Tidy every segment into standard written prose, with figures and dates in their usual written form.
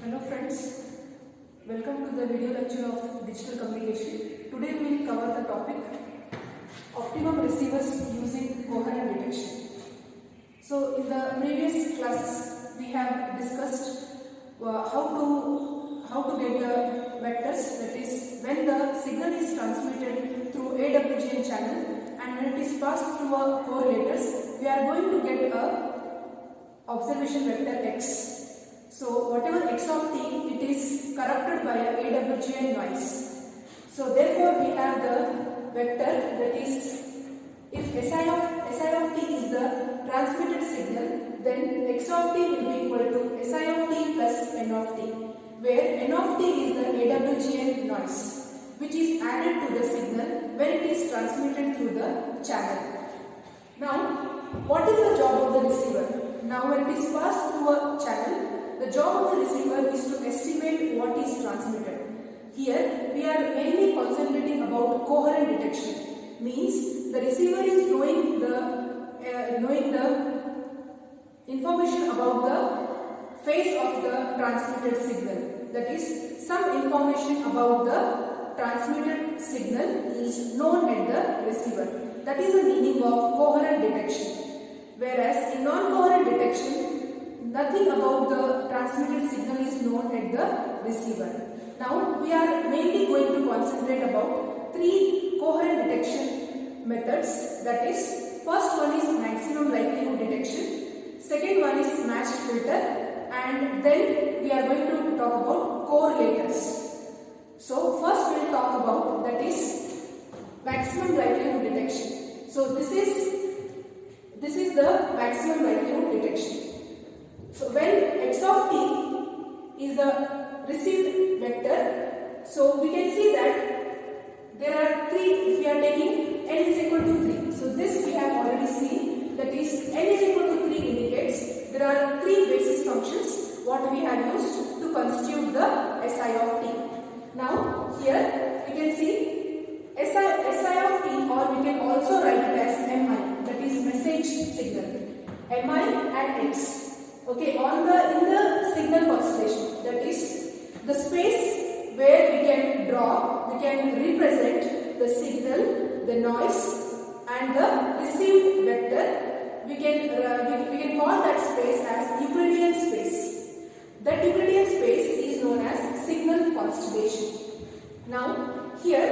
Hello friends, welcome to the video lecture of digital communication. Today we will cover the topic optimum receivers using coherent detection. So in the previous classes we have discussed how to get the vectors, that is when the signal is transmitted through AWGN channel and when it is passed through a correlators, we are going to get a observation vector x. So whatever x of t, it is corrupted by a AWGN noise. So therefore we have the vector, that is, if Si of t is the transmitted signal, then x of t will be equal to Si of t plus n of t, where n of t is the AWGN noise which is added to the signal when it is transmitted through the channel. Now, what is the job of the receiver? Now when it is passed through a channel, the job of the receiver is to estimate what is transmitted. Here we are mainly concentrating about coherent detection. Means the receiver is knowing the information about the phase of the transmitted signal. That is, some information about the transmitted signal is known at the receiver. That is the meaning of coherent detection. Whereas in non-coherent detection, nothing about the transmitted signal is known at the receiver. Now we are mainly going to concentrate about three coherent detection methods. That is, first one is maximum likelihood detection, second one is matched filter, and then we are going to talk about correlators. So first we will talk about, that is, maximum likelihood detection. So this is the maximum likelihood detection. So when x of t is the received vector, so we can see that there are three. If we are taking n is equal to 3, so this we have already seen, that is n is equal to 3 indicates there are three basis functions what we have used to constitute the Si of t. Now here we can see Si of t, or we can also write it as Mi, that is message signal, Mi and x. Okay, in the signal constellation, that is the space where we can represent the signal, the noise and the received vector. We can call that space as Euclidean space. That Euclidean space is known as signal constellation. Now here,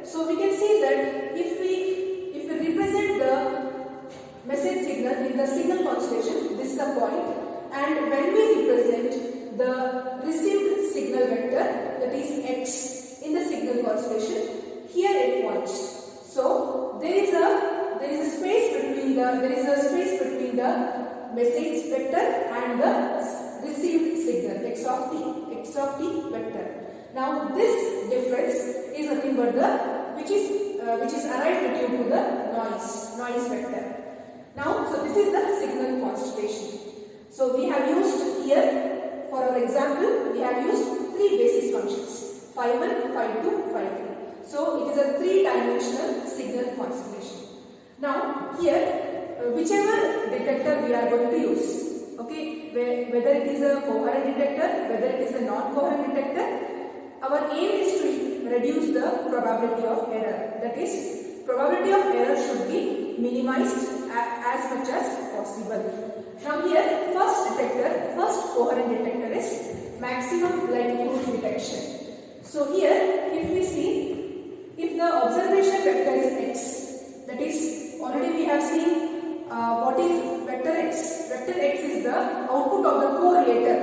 so we can see that if we represent the message signal in the signal constellation, this is a point, and when we represent the received signal vector, that is x, in the signal constellation, here it points. So there is a space between the message vector and the received signal x of t vector. Now this difference is nothing but which is arrived due to the noise vector. Now, so this is the signal constellation. So we have used here, for our example, we have used three basis functions, phi1, phi2, phi3. So it is a three-dimensional signal constellation. Now here, whichever detector we are going to use, okay, whether it is a coherent detector, whether it is a non-coherent detector, our aim is to reduce the probability of error. That is, probability of error should be minimized as much as possible. Now here, first coherent detector is maximum likelihood detection. So here, if we see, if the observation vector is x, that is, already we have seen what is vector x. Vector x is the output of the correlator.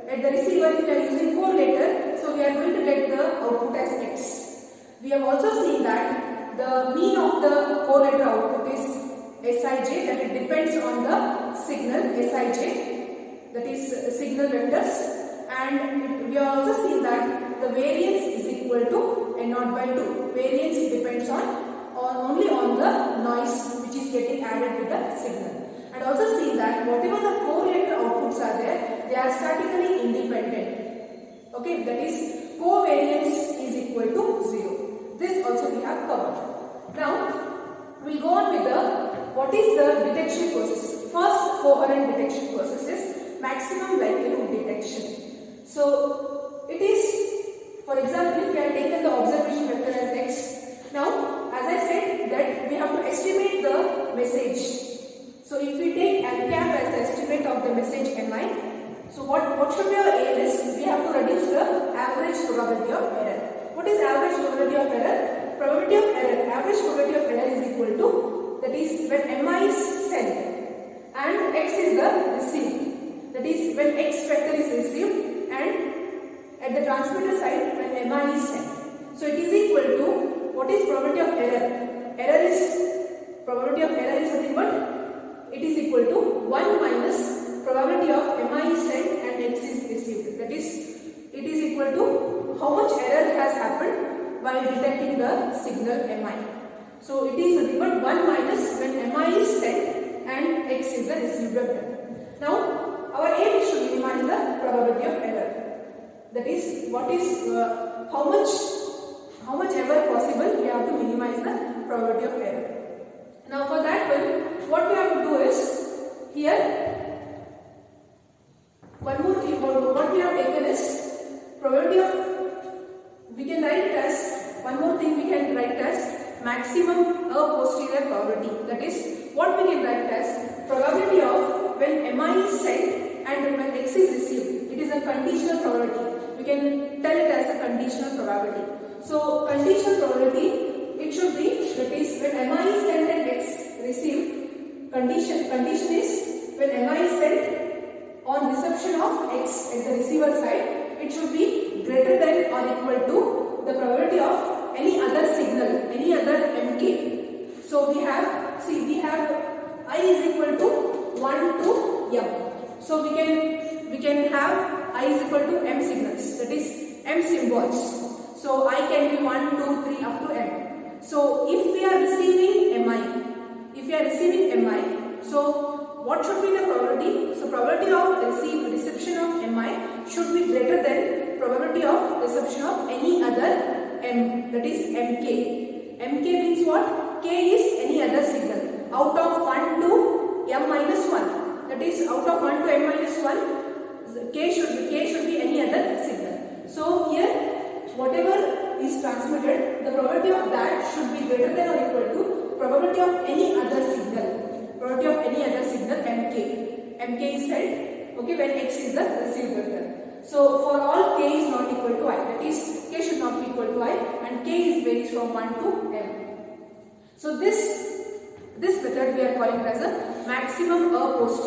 At the receiver, if we are using correlator, so we are going to get the output as x. We have also seen that the mean of the correlator output is Sij, that it depends on the signal Sij, that is signal vectors, and we have also seen that the variance is equal to n0 by 2. Variance depends only on the noise which is getting added to the signal. And also see that whatever the correlator outputs are there, they are statically independent. Okay, that is covariance is equal to 0. This also we have covered. Now we will go on with what is the detection process. First coherent detection process is maximum likelihood detection. So it is, for example, if we have taken the observation vector as x. Now, as I said that we have to estimate the message. So if we take n cap as the estimate of the message mi, so what should be our aim is we have to reduce the average probability of error. What is average probability of error? Probability of error, average probability of error is equal to, that is when mi is sent and x is the received. That is when x vector is received and at the transmitter side when mi is sent. So it is equal to, what is probability of error? Probability of error is nothing but it is equal to 1 minus probability of mi is sent and x is received. That is, it is equal to how much error has happened while detecting the signal mi. So it is nothing but 1 minus when mi is sent and x is the received vector. Now our aim is to minimize the probability of error. That is, what is how much ever possible we have to minimize the probability of error. Now for that one, what we have to do is, here one more thing, what we have taken is probability of, we can write it as, one more thing we can write as maximum a posterior probability. That is, what we can write as probability of when mi is sent and when x is received. It is a conditional probability. We can tell it as a conditional probability. So conditional probability, it should be, that is when mi is sent and x received, condition is when mi is sent on reception of x at the receiver side, it should be greater than or equal to the probability of any other signal, any other mk. So we have, see, we have I is equal to 1 to m. So we can have I is equal to m signals, that is m symbols. So I can be 1, 2, 3 up to m. So if we are receiving mi, so what should be the probability? So probability of reception of mi should be greater than probability of reception of any other m, that is mk. Mk means what? K is any other signal out of 1 to m minus 1. That is, out of 1 to m minus 1, K should be any other signal. So here, whatever is transmitted, the probability of that should be greater than or equal to probability of any other signal. Probability of any other signal mk. Mk is sent, okay, when x is the received vector. So for all k is not equal to I, that is k should not be equal to I, and k is varies from 1 to m. So this method we are calling as a maximum a posterior